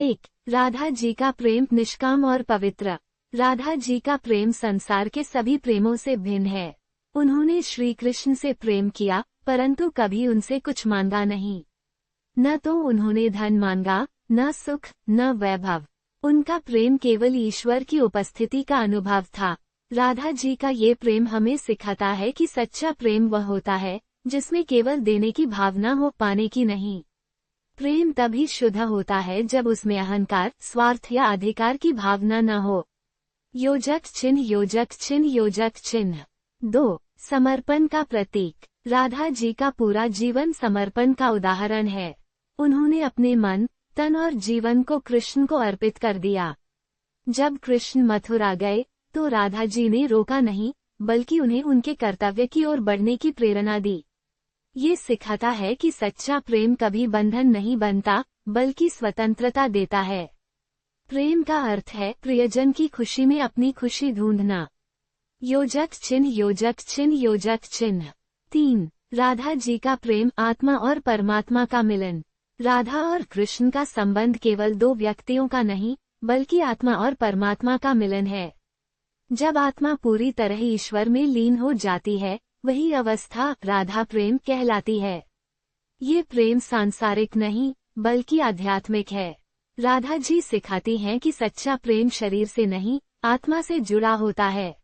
एक, राधा जी का प्रेम निष्काम और पवित्र। राधा जी का प्रेम संसार के सभी प्रेमों से भिन्न है। उन्होंने श्री कृष्ण से प्रेम किया, परंतु कभी उनसे कुछ मांगा नहीं। न तो उन्होंने धन मांगा, न सुख, न वैभव। उनका प्रेम केवल ईश्वर की उपस्थिति का अनुभव था। राधा जी का ये प्रेम हमें सिखाता है कि सच्चा प्रेम वह होता है जिसमें केवल देने की भावना हो, पाने की नहीं। प्रेम तभी शुद्ध होता है जब उसमें अहंकार, स्वार्थ या अधिकार की भावना न हो। योजक चिन्ह, योजक चिन्ह, योजक चिन्ह। 2, समर्पण का प्रतीक। राधा जी का पूरा जीवन समर्पण का उदाहरण है। उन्होंने अपने मन, तन और जीवन को कृष्ण को अर्पित कर दिया। जब कृष्ण मथुरा गए तो राधा जी ने रोका नहीं, बल्कि उन्हें उनके कर्तव्य की ओर बढ़ने की प्रेरणा दी। ये सिखाता है कि सच्चा प्रेम कभी बंधन नहीं बनता, बल्कि स्वतंत्रता देता है। प्रेम का अर्थ है प्रियजन की खुशी में अपनी खुशी ढूंढना। योजक चिन्ह, योजक चिन्ह, योजक चिन्ह। 3, राधा जी का प्रेम आत्मा और परमात्मा का मिलन। राधा और कृष्ण का संबंध केवल दो व्यक्तियों का नहीं, बल्कि आत्मा और परमात्मा का मिलन है। जब आत्मा पूरी तरह ईश्वर में लीन हो जाती है, वही अवस्था राधा प्रेम कहलाती है। ये प्रेम सांसारिक नहीं, बल्कि आध्यात्मिक है। राधा जी सिखाती हैं कि सच्चा प्रेम शरीर से नहीं, आत्मा से जुड़ा होता है।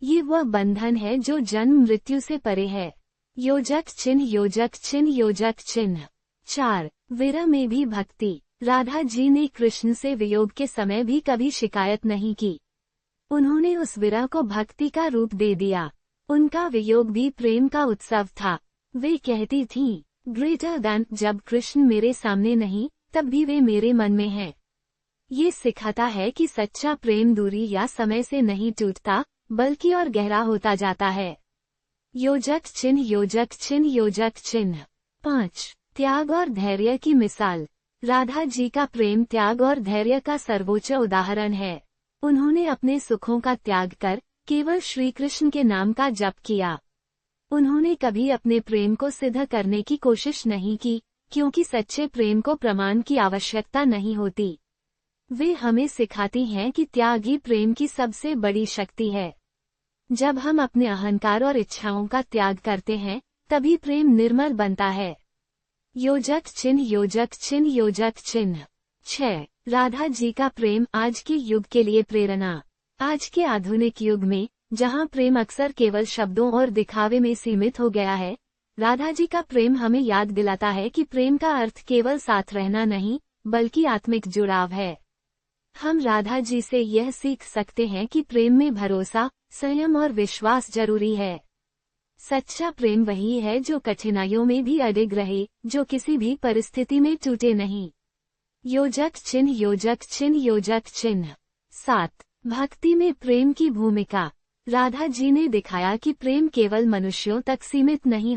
ये वह बंधन है जो जन्म मृत्यु से परे है। योजक चिन्ह, योजक चिन्ह, योजक चिन्ह। 4, विरह में भी भक्ति। राधा जी ने कृष्ण से वियोग के समय भी कभी शिकायत नहीं की। उन्होंने उस विरह को भक्ति का रूप दे दिया। उनका वियोग भी प्रेम का उत्सव था। वे कहती थीं, ग्रेटर देन, जब कृष्ण मेरे सामने नहीं, तब भी वे मेरे मन में हैं। ये सिखाता है कि सच्चा प्रेम दूरी या समय से नहीं टूटता, बल्कि और गहरा होता जाता है। योजक चिन्ह, योजक चिन्ह, योजक चिन्ह। 5, त्याग और धैर्य की मिसाल। राधा जी का प्रेम त्याग और धैर्य का सर्वोच्च उदाहरण है। उन्होंने अपने सुखों का त्याग कर केवल श्री कृष्ण के नाम का जप किया। उन्होंने कभी अपने प्रेम को सिद्ध करने की कोशिश नहीं की, क्योंकि सच्चे प्रेम को प्रमाण की आवश्यकता नहीं होती। वे हमें सिखाती हैं कि त्याग ही प्रेम की सबसे बड़ी शक्ति है। जब हम अपने अहंकार और इच्छाओं का त्याग करते हैं, तभी प्रेम निर्मल बनता है। योजक चिन्ह, योजक चिन्ह, योजक चिन्ह। 6, राधा जी का प्रेम आज के युग के लिए प्रेरणा। आज के आधुनिक युग में, जहां प्रेम अक्सर केवल शब्दों और दिखावे में सीमित हो गया है, राधा जी का प्रेम हमें याद दिलाता है कि प्रेम का अर्थ केवल साथ रहना नहीं, बल्कि आत्मिक जुड़ाव है। हम राधा जी से यह सीख सकते हैं कि प्रेम में भरोसा, संयम और विश्वास जरूरी है। सच्चा प्रेम वही है जो कठिनाइयों में भी अडिग रहे, जो किसी भी परिस्थिति में टूटे नहीं। योजक चिन्ह, योजक चिन्ह, योजक चिन्ह। 7, भक्ति में प्रेम की भूमिका। राधा जी ने दिखाया कि प्रेम केवल मनुष्यों तक सीमित नहीं हो